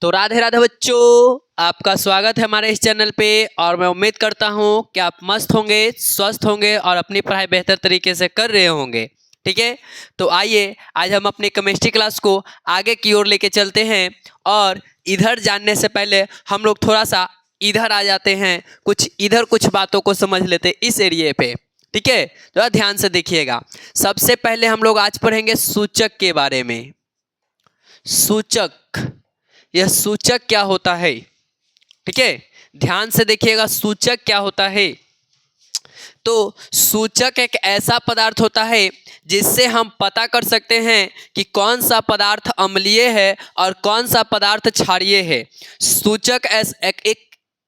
तो राधे राधे बच्चों, आपका स्वागत है हमारे इस चैनल पे। और मैं उम्मीद करता हूँ कि आप मस्त होंगे, स्वस्थ होंगे और अपनी पढ़ाई बेहतर तरीके से कर रहे होंगे। ठीक है, तो आइए आज हम अपनी केमिस्ट्री क्लास को आगे की ओर लेके चलते हैं। और इधर जानने से पहले हम लोग थोड़ा सा इधर आ जाते हैं, कुछ बातों को समझ लेते हैं इस एरिए पे। ठीक है, तो ध्यान से देखिएगा। सबसे पहले हम लोग आज पढ़ेंगे सूचक के बारे में। सूचक, यह सूचक क्या होता है? ठीक है, ध्यान से देखिएगा, सूचक क्या होता है। तो सूचक एक ऐसा पदार्थ होता है जिससे हम पता कर सकते हैं कि कौन सा पदार्थ अम्लीय है और कौन सा पदार्थ क्षारीय है।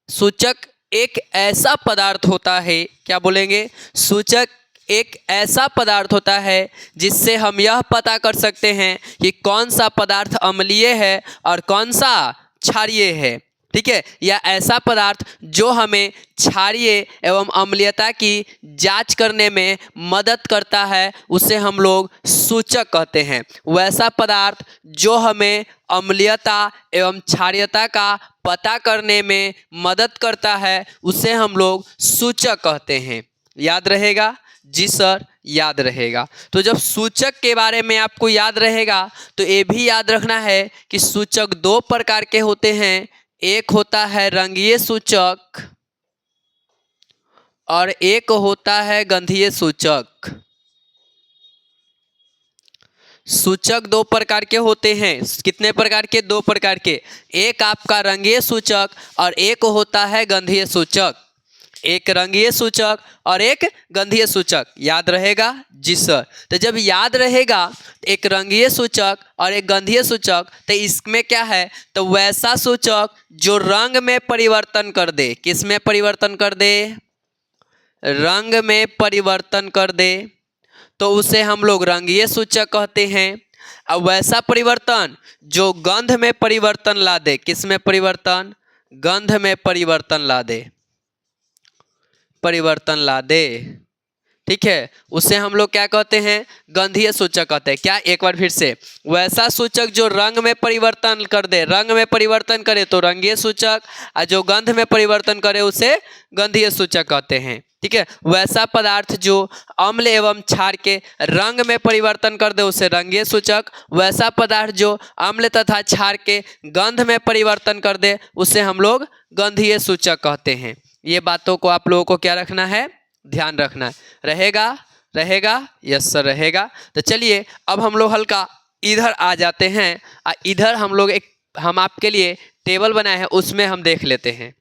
सूचक एक ऐसा पदार्थ होता है, क्या बोलेंगे? सूचक एक ऐसा पदार्थ होता है जिससे हम यह पता कर सकते हैं कि कौन सा पदार्थ अम्लीय है और कौन सा क्षारीय है। ठीक है, या ऐसा पदार्थ जो हमें क्षारीय एवं अम्लीयता की जांच करने में मदद करता है, उसे हम लोग सूचक कहते हैं। वैसा पदार्थ जो हमें अम्लीयता एवं क्षारीयता का पता करने में मदद करता है, उसे हम लोग सूचक कहते हैं। याद रहेगा? जी सर, याद रहेगा। तो जब सूचक के बारे में आपको याद रहेगा तो ये भी याद रखना है कि सूचक दो प्रकार के होते हैं। एक होता है रंगीय सूचक और एक होता है गंधीय सूचक। सूचक दो प्रकार के होते हैं। कितने प्रकार के? दो प्रकार के। एक आपका रंगीय सूचक और एक होता है गंधीय सूचक। एक रंगीय सूचक और एक गंधीय सूचक। याद रहेगा? जी सर। तो जब याद रहेगा एक रंगीय सूचक और एक गंधीय सूचक, तो इसमें क्या है? तो वैसा सूचक जो रंग में परिवर्तन कर दे। किस में परिवर्तन कर दे? रंग में परिवर्तन कर दे, तो उसे हम लोग रंगीय सूचक कहते हैं। अब वैसा परिवर्तन जो गंध में परिवर्तन ला दे। किस में परिवर्तन? गंध में परिवर्तन ला दे, परिवर्तन ला दे। ठीक है, उसे हम लोग क्या कहते हैं? गंधीय सूचक कहते हैं। क्या? एक बार फिर से। वैसा सूचक जो रंग में परिवर्तन कर दे, रंग में परिवर्तन करे तो रंगीय सूचक, और जो गंध में परिवर्तन करे उसे गंधीय सूचक कहते हैं। ठीक है, वैसा पदार्थ जो अम्ल एवं क्षार के रंग में परिवर्तन कर दे उसे रंगीय सूचक, वैसा पदार्थ जो अम्ल तथा क्षार के गंध में परिवर्तन कर दे उसे हम लोग गंधीय सूचक कहते हैं। ये बातों को आप लोगों को क्या रखना है? ध्यान रखना है। रहेगा? रहेगा? यस सर, रहेगा। तो चलिए अब हम लोग हल्का इधर आ जाते हैं। इधर हम आपके लिए टेबल बनाए हैं, उसमें हम देख लेते हैं।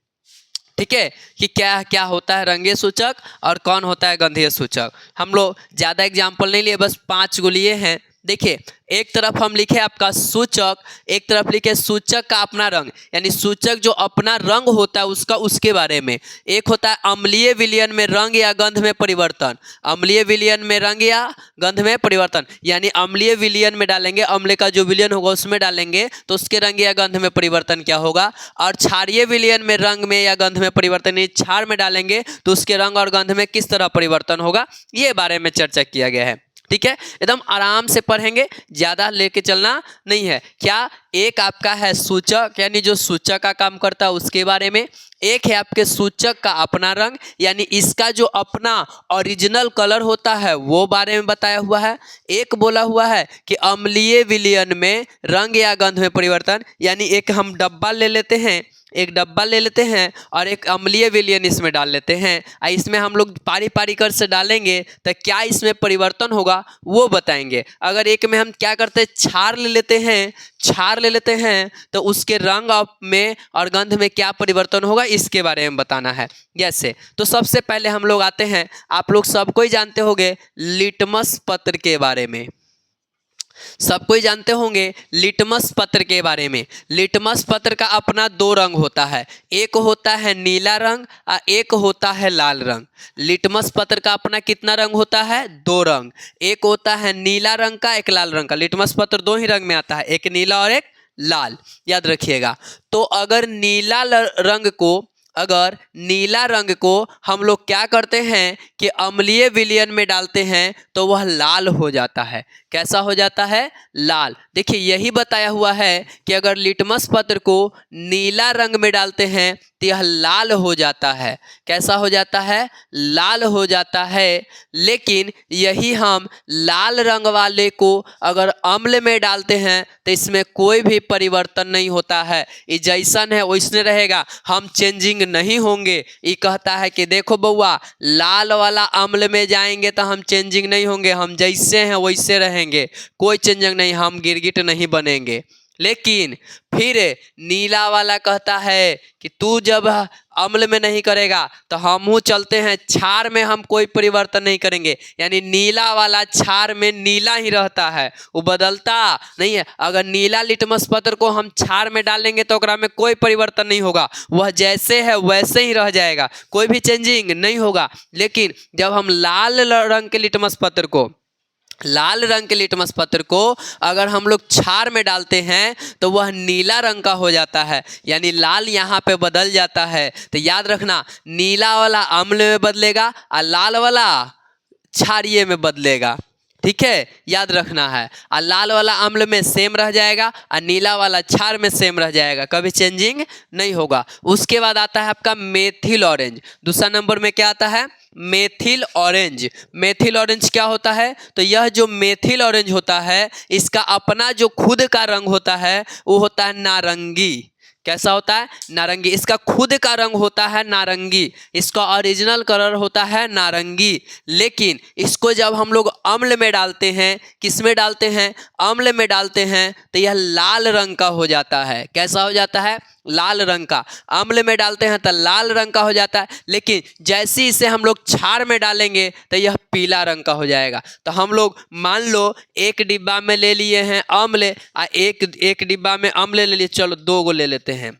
ठीक है, कि क्या क्या होता है रंगीय सूचक और कौन होता है गंधीय सूचक। हम लोग ज़्यादा एग्जाम्पल नहीं लिए, बस 5 गो लिए हैं। देखिए, एक तरफ हम लिखे आपका सूचक, एक तरफ लिखे सूचक का अपना रंग, यानी सूचक जो अपना रंग होता है उसका, उसके बारे में। एक होता है अम्लीय विलयन में रंग या गंध में परिवर्तन। अम्लीय विलयन में रंग या गंध में परिवर्तन, यानी अम्लीय विलयन में डालेंगे, अम्ल का जो विलयन होगा उसमें डालेंगे तो उसके रंग या गंध में परिवर्तन क्या होगा। और क्षारीय विलयन में रंग में या गंध में परिवर्तन, यानी क्षार में डालेंगे तो उसके रंग और गंध में किस तरह परिवर्तन होगा, ये बारे में चर्चा किया गया है। ठीक है, एकदम आराम से पढ़ेंगे, ज़्यादा लेके चलना नहीं है। क्या? एक आपका है सूचक, यानी जो सूचक का काम करता है उसके बारे में। एक है आपके सूचक का अपना रंग, यानी इसका जो अपना ओरिजिनल कलर होता है वो बारे में बताया हुआ है। एक बोला हुआ है कि अम्लीय विलयन में रंग या गंध में परिवर्तन, यानी एक हम डब्बा ले लेते हैं, एक डब्बा ले लेते हैं और एक अम्लीय विलयन इसमें डाल लेते हैं। इसमें हम लोग पारी पारी कर से डालेंगे तो क्या इसमें परिवर्तन होगा वो बताएंगे। अगर एक में हम क्या करते हैं, क्षार ले लेते हैं, क्षार ले लेते हैं तो उसके रंग में और गंध में क्या परिवर्तन होगा इसके बारे में बताना है। जैसे तो सबसे पहले हम लोग आते हैं, आप लोग सबको ही जानते होंगे लिटमस पत्र के बारे में। सबको ही जानते होंगे लिटमस पत्र के बारे में। लिटमस पत्र का अपना 2 रंग होता है, एक होता है नीला रंग और एक होता है लाल रंग। लिटमस पत्र का अपना कितना रंग होता है? 2 रंग। एक होता है नीला रंग का, एक लाल रंग का। लिटमस पत्र 2 ही रंग में आता है, एक नीला और एक लाल। याद रखिएगा। तो अगर नीला रंग को अगर नीला रंग को हम लोग क्या करते हैं कि अम्लीय विलयन में डालते हैं तो वह लाल हो जाता है। कैसा हो जाता है? लाल। देखिए यही बताया हुआ है कि अगर लिटमस पत्र को नीला रंग में डालते हैं तो यह लाल हो जाता है। कैसा हो जाता है? लाल हो जाता है। लेकिन यही हम लाल रंग वाले को अगर अम्ल में डालते हैं तो इसमें कोई भी परिवर्तन नहीं होता है, ये जैसन है वैसने रहेगा, हम चेंजिंग नहीं होंगे। ये कहता है कि देखो बउआ, लाल वाला अम्ल में जाएंगे तो हम चेंजिंग नहीं होंगे, हम जैसे हैं वैसे रहेंगे, कोई चेंजिंग नहीं, हम गिरगिट नहीं बनेंगे। लेकिन फिर नीला वाला कहता है कि तू जब अम्ल में नहीं करेगा तो हमहू चलते हैं क्षार में, हम कोई परिवर्तन नहीं करेंगे। यानी नीला वाला क्षार में नीला ही रहता है, वो बदलता नहीं है। अगर नीला लिटमस पत्र को हम क्षार में डालेंगे तो ओकरा में कोई परिवर्तन नहीं होगा, वह जैसे है वैसे ही रह जाएगा, कोई भी चेंजिंग नहीं होगा। लेकिन जब हम लाल रंग के लिटमस पत्र को अगर हम लोग क्षार में डालते हैं तो वह नीला रंग का हो जाता है, यानी लाल यहाँ पे बदल जाता है। तो याद रखना, नीला वाला अम्ल में बदलेगा और लाल वाला क्षारीय में बदलेगा। ठीक है, याद रखना है। और लाल वाला अम्ल में सेम रह जाएगा और नीला वाला क्षार में सेम रह जाएगा, कभी चेंजिंग नहीं होगा। उसके बाद आता है आपका मेथिल ऑरेंज। दूसरा नंबर में क्या आता है? Methyl orange. मेथिल ऑरेंज क्या होता है? तो यह जो मेथिल ऑरेंज होता है इसका अपना जो खुद का रंग होता है वो होता है नारंगी। कैसा होता है? नारंगी। इसका खुद का रंग होता है नारंगी, इसका ओरिजिनल कलर होता है नारंगी। लेकिन इसको जब हम लोग अम्ल में डालते हैं, किस में डालते हैं? अम्ल में डालते हैं तो यह लाल रंग का हो जाता है। कैसा हो जाता है? लाल रंग का। अम्ल में डालते हैं तो लाल रंग का हो जाता है, लेकिन जैसे इसे हम लोग क्षार में डालेंगे तो यह पीला रंग का हो जाएगा। तो हम लोग मान लो एक डिब्बा में ले लिए हैं अम्ल और एक डिब्बा में अम्ल ले लिए, चलो 2 गो ले लेते हैं।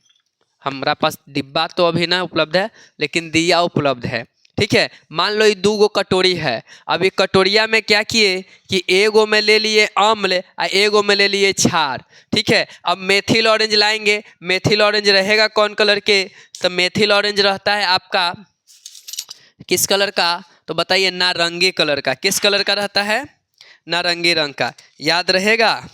हमारा पास डिब्बा तो अभी ना उपलब्ध है लेकिन दिया उपलब्ध है। ठीक है, मान लो ये 2 गो कटोरी है। अब ये कटोरिया में क्या किए कि एगो में ले लिए अम्ल और एगो में ले लिए क्षार। ठीक है, अब मेथिल ऑरेंज लाएंगे। मेथिल ऑरेंज रहेगा कौन कलर के? तो मेथिल ऑरेंज रहता है आपका किस कलर का? तो बताइए, नारंगी कलर का। किस कलर का रहता है? नारंगी रंग का। याद रहेगा,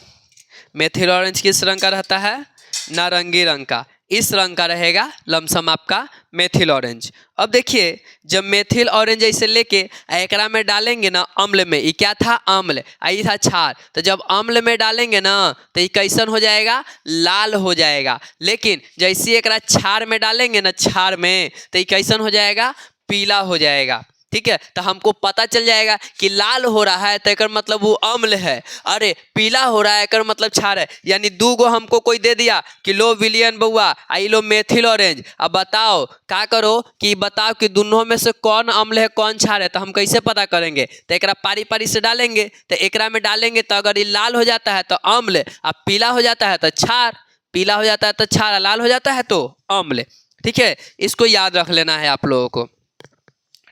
मेथिल ऑरेंज किस रंग का रहता है? नारंगी रंग का। इस रंग का रहेगा लमसम आपका मेथिल ऑरेंज। अब देखिए, जब मेथिल ऑरेंज ऐसे लेके एकरा में डालेंगे ना अम्ल में, ये क्या था? अम्ल, ये था क्षार। तो जब अम्ल में डालेंगे ना तो ये कैसन हो जाएगा? लाल हो जाएगा। लेकिन जैसे एकरा क्षार में डालेंगे ना, क्षार में, तो ये कैसन हो जाएगा? पीला हो जाएगा। ठीक है, तो हमको पता चल जाएगा कि लाल हो रहा है तो एक मतलब वो अम्ल है, अरे पीला हो रहा है एक मतलब क्षार है। यानी 2 गो हमको कोई दे दिया कि लो विलियन बउआ, आई लो मेथिल ऑरेंज। अब बताओ क्या करो कि बताओ कि दोनों में से कौन अम्ल है कौन क्षार है, तो हम कैसे पता करेंगे? तो एक पारी पारी से डालेंगे। तो एकरा में डालेंगे तो अगर ये लाल हो जाता है तो अम्ल, अब पीला हो जाता है तो क्षार, पीला हो जाता है तो क्षार, लाल हो जाता है तो अम्ल। ठीक है, इसको याद रख लेना है आप लोगों को।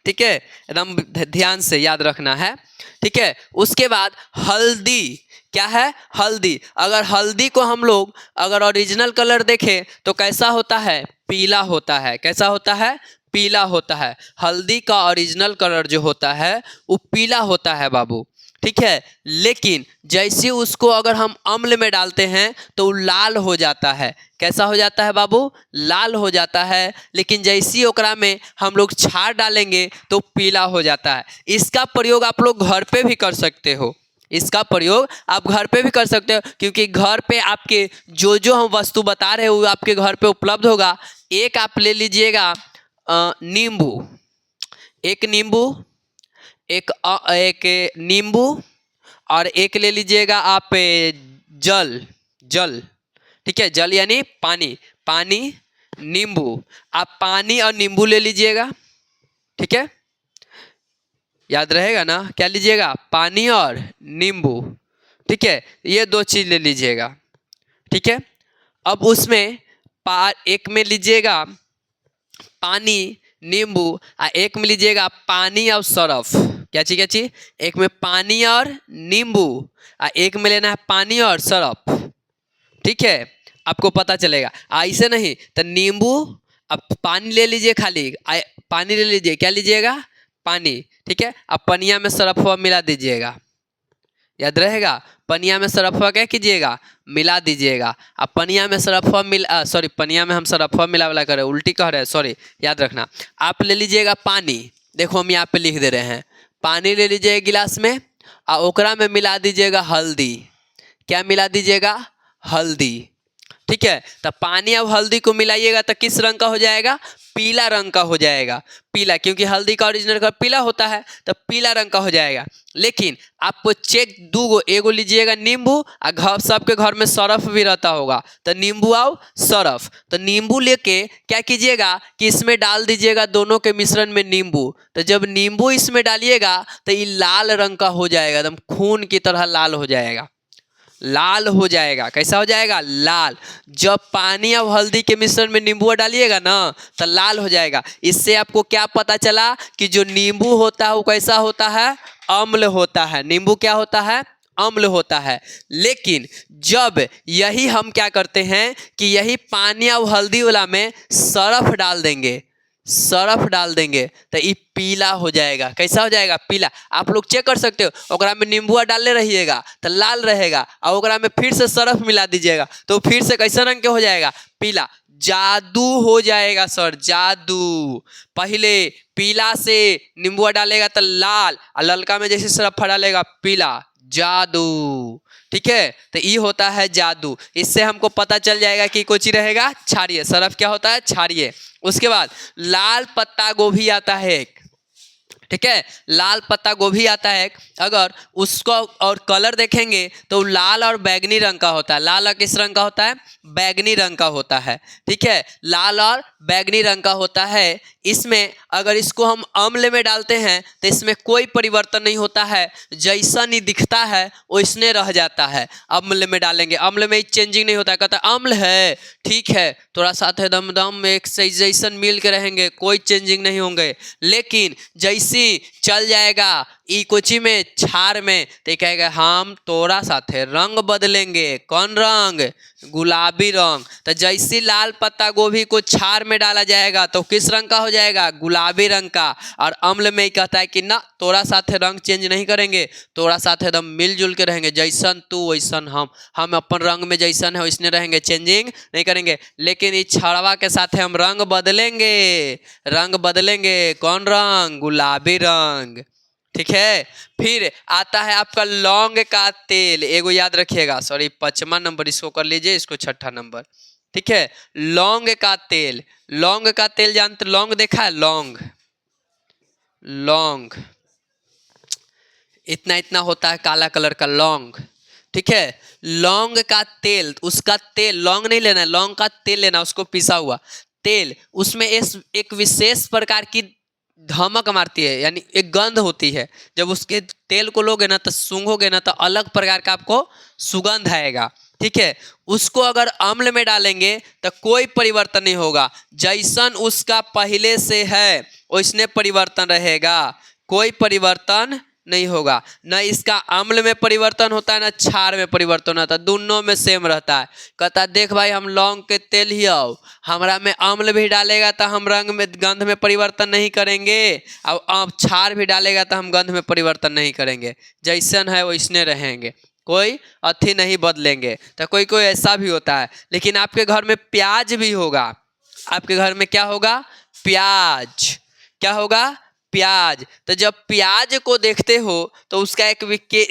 ठीक है, एकदम ध्यान से याद रखना है। ठीक है, उसके बाद हल्दी। क्या है? हल्दी। अगर हल्दी को हम लोग अगर ओरिजिनल कलर देखें तो कैसा होता है? पीला होता है। कैसा होता है? पीला होता है। हल्दी का ओरिजिनल कलर जो होता है वो पीला होता है बाबू। ठीक है, लेकिन जैसे उसको अगर हम अम्ल में डालते हैं तो वो लाल हो जाता है। कैसा हो जाता है बाबू? लाल हो जाता है। लेकिन जैसी ओकरा में हम लोग क्षार डालेंगे तो पीला हो जाता है। इसका प्रयोग आप लोग घर पे भी कर सकते हो। इसका प्रयोग आप घर पे भी कर सकते हो, क्योंकि घर पे आपके जो हम वस्तु बता रहे हो वो आपके घर पे उपलब्ध होगा। एक आप ले लीजिएगा नींबू, एक नींबू, एक नींबू, और एक ले लीजिएगा आप जल। जल, ठीक है, जल यानी पानी, पानी, नींबू। आप पानी और नींबू ले लीजिएगा। ठीक है, याद रहेगा ना? क्या लीजिएगा? पानी और नींबू। ठीक है, ये 2 चीज़ ले लीजिएगा। ठीक है, अब उसमें एक में लीजिएगा पानी, नींबू, और एक में लीजिएगा पानी और सरफ। क्या चीज? एक में पानी और नींबू और एक में लेना है पानी और सरफ। ठीक है, आपको पता चलेगा। ऐसे नहीं तो नींबू अब पानी ले लीजिए, खाली पानी ले लीजिए, क्या लीजिएगा? पानी। ठीक है, अब पनिया में सरफवा मिला दीजिएगा, याद रहेगा। पनिया में सरफवा क्या कीजिएगा? मिला दीजिएगा। अब पनिया में सरफवा सॉरी, पनिया में हम सरफवा मिला वाला कर रहे हैं, उल्टी कह रहे हैं, सॉरी, याद रखना। आप ले लीजिएगा पानी, देखो हम यहाँ पे लिख दे रहे हैं, पानी ले लीजिए गिलास में और ओकरा में मिला दीजिएगा हल्दी। क्या मिला दीजिएगा? हल्दी। ठीक है, तो पानी और हल्दी को मिलाइएगा तो किस रंग का हो जाएगा? पीला रंग का हो जाएगा। पीला, क्योंकि हल्दी का ओरिजिनल कलर पीला होता है, तो पीला रंग का हो जाएगा। लेकिन आपको चेक दूगो, एगो लीजिएगा नींबू, और घर सबके घर में सरफ भी रहता होगा, तो नींबू और सरफ। तो नींबू लेके क्या कीजिएगा कि इसमें डाल दीजिएगा, दोनों के मिश्रण में नींबू। तो जब नींबू इसमें डालिएगा तो ये लाल रंग का हो जाएगा, एकदम खून की तरह लाल हो जाएगा, लाल हो जाएगा। कैसा हो जाएगा? लाल। जब पानी और हल्दी के मिश्रण में नींबू डालिएगा ना तो लाल हो जाएगा। इससे आपको क्या पता चला कि जो नींबू होता है वो कैसा होता है? अम्ल होता है। नींबू क्या होता है? अम्ल होता है। लेकिन जब यही हम क्या करते हैं कि यही पानी और हल्दी वाला में सरफ डाल देंगे, सरफ डाल देंगे तो ये पीला हो जाएगा। कैसा हो जाएगा? पीला। आप लोग चेक कर सकते हो, ओकरा में नींबुआ डालने रहिएगा तो लाल रहेगा, और ओकरा में फिर से सरफ मिला दीजिएगा तो फिर से कैसा रंग के हो जाएगा? पीला। जादू हो जाएगा सर, जादू। पहले पीला से नींबुआ डालेगा तो लाल, और ललका में जैसे सरफ डालेगा पीला, जादू। ठीक है, तो ये होता है जादू। इससे हमको पता चल जाएगा कि कोई चीज रहेगा क्षारीय, सरफ क्या होता है? क्षारीय। उसके बाद लाल पत्ता गोभी आता है एक, ठीक है, लाल पत्ता गोभी आता है। अगर उसको और कलर देखेंगे तो लाल और बैगनी रंग का होता है। लाल और किस रंग का होता है? बैगनी रंग का होता है। ठीक है, लाल और बैगनी रंग का होता है। इसमें अगर इसको हम अम्ल में डालते हैं तो इसमें कोई परिवर्तन नहीं होता है, जैसा नहीं दिखता है वैसने रह जाता है। अम्ल में डालेंगे, अम्ल में चेंजिंग नहीं होता है, कहता है अम्ल है, ठीक है, थोड़ा साथ है दम दम एक से जैसन मिल के रहेंगे, कोई चेंजिंग नहीं होंगे। लेकिन जैसी चल जाएगा ई कोची में, छार में, तो कहेगा हम तोरा साथे रंग बदलेंगे। कौन रंग? गुलाबी रंग। तो जैसी लाल पत्ता गोभी को छार में डाला जाएगा तो किस रंग का हो जाएगा? गुलाबी रंग का। और अम्ल में ही कहता है कि ना तोरा साथे रंग चेंज नहीं करेंगे, तोरा साथे एकदम मिलजुल के रहेंगे, जैसन तू वैसन हम अपन रंग में जैसन है वैसने रहेंगे, चेंजिंग नहीं करेंगे। लेकिन इस छड़वा के साथ हम रंग बदलेंगे, रंग बदलेंगे। कौन रंग? गुलाबी रंग। ठीक है, फिर आता है आपका लौंग का तेल, एगो याद रखिएगा, सॉरी 5वां नंबर इसको कर लीजिए, इसको 6ठा नंबर। ठीक है, लौंग का तेल। लौंग का तेल जानते? लौंग देखा है? लौंग, लौंग इतना इतना होता है, काला कलर का लौंग। ठीक है, लौंग का तेल, उसका तेल, लौंग नहीं लेना है, लौंग का तेल लेना, उसको पिसा हुआ तेल। उसमें एक विशेष प्रकार की धमक मारती है, यानी एक गंध होती है। जब उसके तेल को लोगे ना तो सूंघोगे ना तो अलग प्रकार का आपको सुगंध आएगा। ठीक है, उसको अगर अम्ल में डालेंगे तो कोई परिवर्तन नहीं होगा, जैसन उसका पहले से है वैसने परिवर्तन रहेगा, कोई परिवर्तन नहीं होगा। न इसका अम्ल में परिवर्तन होता है, न क्षार में परिवर्तन होता है, दोनों में सेम रहता है। कहता देख भाई हम लौंग के तेल ही आओ, हमरा में अम्ल भी डालेगा तो हम रंग में गंध में परिवर्तन नहीं करेंगे, और क्षार भी डालेगा तो हम गंध में परिवर्तन नहीं करेंगे, जैसन है वैसने रहेंगे, कोई अथी नहीं बदलेंगे। तो कोई कोई ऐसा भी होता है। लेकिन आपके घर में प्याज भी होगा, आपके घर में क्या होगा? प्याज। क्या होगा? प्याज। तो जब प्याज को देखते हो तो उसका एक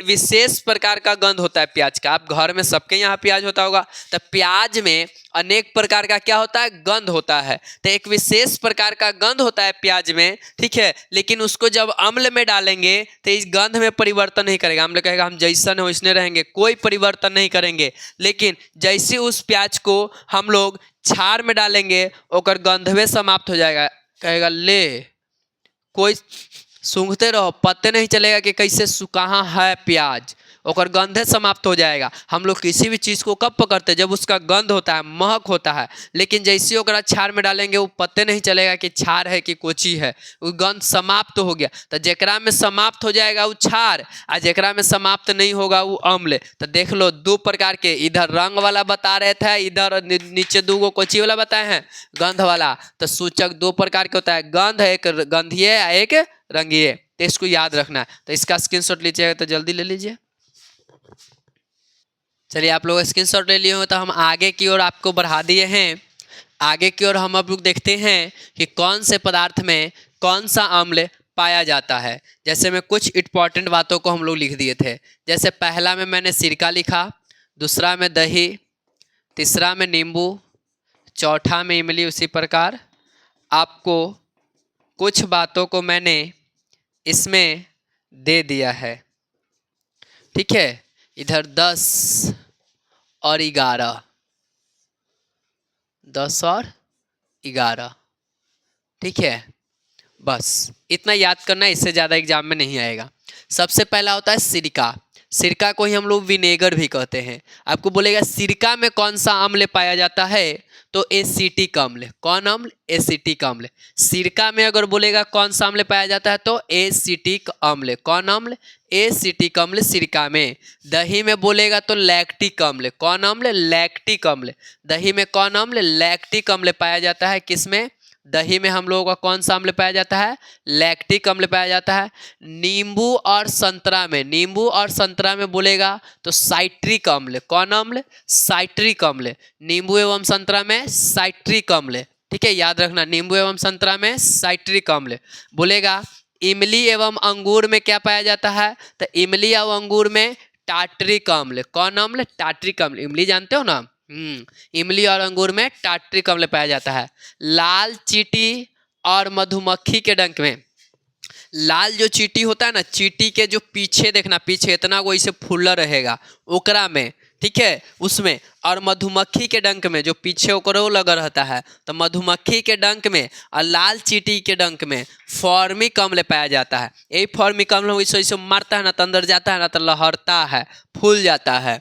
विशेष प्रकार का गंध होता है प्याज का। आप घर में सबके यहाँ प्याज होता होगा, तो प्याज में अनेक प्रकार का क्या होता है? गंध होता है। तो एक विशेष प्रकार का गंध होता है प्याज में, ठीक है। लेकिन उसको जब अम्ल में डालेंगे तो इस गंध में परिवर्तन नहीं करेगा, अम्ल कहेगा हम जैसन है वैसने रहेंगे, कोई परिवर्तन नहीं करेंगे। लेकिन जैसे उस प्याज को हम लोग छार में डालेंगे ओकर गंधवे समाप्त हो जाएगा, कहेगा ले कोई सूंघते रहो, पता नहीं चलेगा कि कैसे कहाँ है प्याज, ओकर गंधे समाप्त हो जाएगा। हम लोग किसी भी चीज़ को कब पकड़ते हैं, जब उसका गंध होता है, महक होता है। लेकिन जैसे ही ओकरा छार में डालेंगे वो पत्ते नहीं चलेगा कि छार है कि कोची है, वो गंध समाप्त हो गया। तो जेकरा में समाप्त हो जाएगा वो छार, और जेकरा में समाप्त नहीं होगा वो अम्ल। तो देख लो दो प्रकार के, इधर रंग वाला बता रहे थे, इधर नीचे दो गो कोची वाला बताए हैं, गंध वाला। तो सूचक दो प्रकार के होता है, गंध एक गंधीय एक रंगीय। तो इसको याद रखना है। तो इसका स्क्रीनशॉट लीजिएगा तो जल्दी ले लीजिए। चलिए आप लोग स्क्रीनशॉट ले लिए हो तो हम आगे की ओर आपको बढ़ा दिए हैं। आगे की ओर हम अब लोग देखते हैं कि कौन से पदार्थ में कौन सा अम्ल पाया जाता है। जैसे में कुछ इंपॉर्टेंट बातों को हम लोग लिख दिए थे। जैसे पहला में मैंने सिरका लिखा, दूसरा में दही, तीसरा में नींबू, चौथा में इमली। उसी प्रकार आपको कुछ बातों को मैंने इसमें दे दिया है, ठीक है। इधर 10 और 11, 10 और 11, ठीक है। बस इतना याद करना, इससे ज़्यादा एग्जाम में नहीं आएगा। सबसे पहला होता है सिरका। सिरका को ही हम लोग विनेगर भी कहते हैं। आपको बोलेगा सिरका में कौन सा अम्ल पाया जाता है, तो एसिटिक अम्ल। कौन अम्ल? एसिटिक अम्ल। सिरका में अगर बोलेगा कौन सा अम्ल पाया जाता है, तो एसिटिक अम्ल। कौन अम्ल? एसिटिक अम्ल सिरका में। दही में बोलेगा तो लैक्टिक अम्ल। कौन अम्ल? लैक्टिक अम्ल। दही में कौन अम्ल? लैक्टिक अम्ल पाया जाता है। किसमें? दही में हम लोगों का कौन सा अम्ल पाया जाता है? लैक्टिक अम्ल पाया जाता है। नींबू और संतरा में, नींबू और संतरा में बोलेगा तो साइट्रिक अम्ल। कौन अम्ल? साइट्रिक अम्ल। नींबू एवं संतरा में साइट्रिक अम्ल, ठीक है, याद रखना। नींबू एवं संतरा में साइट्रिक अम्ल बोलेगा। इमली एवं अंगूर में क्या पाया जाता है, तो इमली और अंगूर में टार्ट्रिक अम्ल। कौन अम्ल? टार्ट्रिक अम्ल। इमली जानते हो ना, इमली और अंगूर में टार्ट्रिक अम्ल पाया जाता है। लाल चींटी और मधुमक्खी के डंक में, लाल जो चींटी होता है ना, चींटी के जो पीछे देखना, पीछे इतना वो इसे फूला रहेगा, ओकरा में, ठीक है, उसमें। और मधुमक्खी के डंक में जो पीछे ओकरो लगा रहता है, तो मधुमक्खी के डंक में और लाल चींटी के डंक में फॉर्मिक अम्ल पाया जाता है। यही फॉर्मिक अम्ल वैसे वैसे मारता है ना तो अंदर जाता है ना तो लहरता है, फूल जाता है,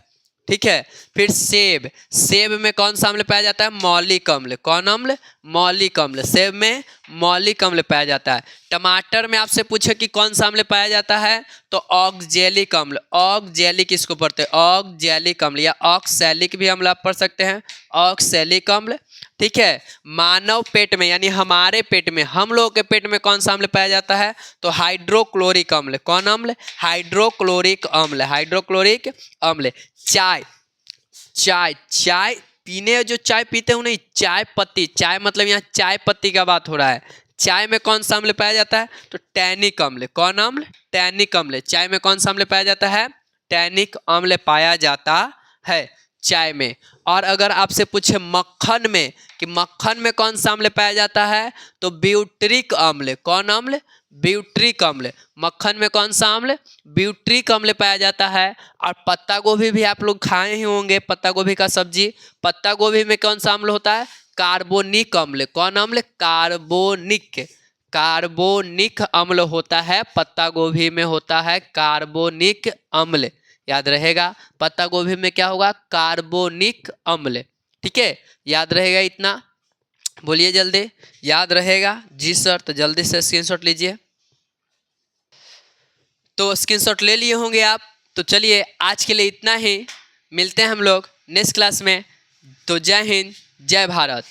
ठीक है। फिर सेब, सेब में कौन सा अम्ल पाया जाता है? मौलिक अम्ल। कौन अम्ल? मौलिक अम्ल। सेब में मौलिक अम्ल पाया जाता है। टमाटर में आपसे पूछे कि कौन सा अम्ल पाया जाता है, तो ऑक्जेलिक अम्ल। ऑक्जेलिक इसको पढ़ते हैं, ऑक्जेलिक अम्ल, या ऑक्सैलिक भी अम्ल आप पढ़ सकते हैं, ऑक्सैलिक अम्ल, ठीक है। मानव पेट में यानी हमारे पेट में, हम लोगों के पेट में कौन सा अम्ल पाया जाता है, तो हाइड्रोक्लोरिक अम्ल। कौन अम्ल? हाइड्रोक्लोरिक अम्ल। हाइड्रोक्लोरिक अम्ल। चाय, चाय, चाय पीने, जो चाय पीते हो नहीं, चाय पत्ती, चाय मतलब यहाँ चाय पत्ती का बात हो रहा है। चाय में कौन सा अम्ल पाया जाता है, तो टैनिक अम्ल। कौन अम्ल? टैनिक अम्ल। चाय में कौन सा अम्ल पाया जाता है? टैनिक अम्ल पाया जाता है चाय में। और अगर आपसे पूछे मक्खन में कि मक्खन में कौन सा अम्ल पाया जाता है, तो ब्यूट्रिक अम्ल। कौन अम्ल? ब्यूट्रिक अम्ल। मक्खन में कौन सा अम्ल? ब्यूट्रिक अम्ल पाया जाता है। और पत्ता गोभी भी आप लोग खाए ही होंगे, पत्ता गोभी का सब्जी। पत्ता गोभी में कौन सा अम्ल होता है? कार्बोनिक अम्ल। कौन अम्ल? कार्बोनिक, कार्बोनिक अम्ल होता है पत्ता गोभी में, होता है कार्बोनिक अम्ल। याद रहेगा, पत्ता गोभी में क्या होगा? कार्बोनिक अम्ल, ठीक है, याद रहेगा इतना। बोलिए जल्दी, याद रहेगा? जी सर, तो जल्दी से स्क्रीनशॉट लीजिए। तो स्क्रीनशॉट ले लिए होंगे आप। तो चलिए आज के लिए इतना ही, मिलते हैं हम लोग नेक्स्ट क्लास में। तो जय हिंद, जय भारत।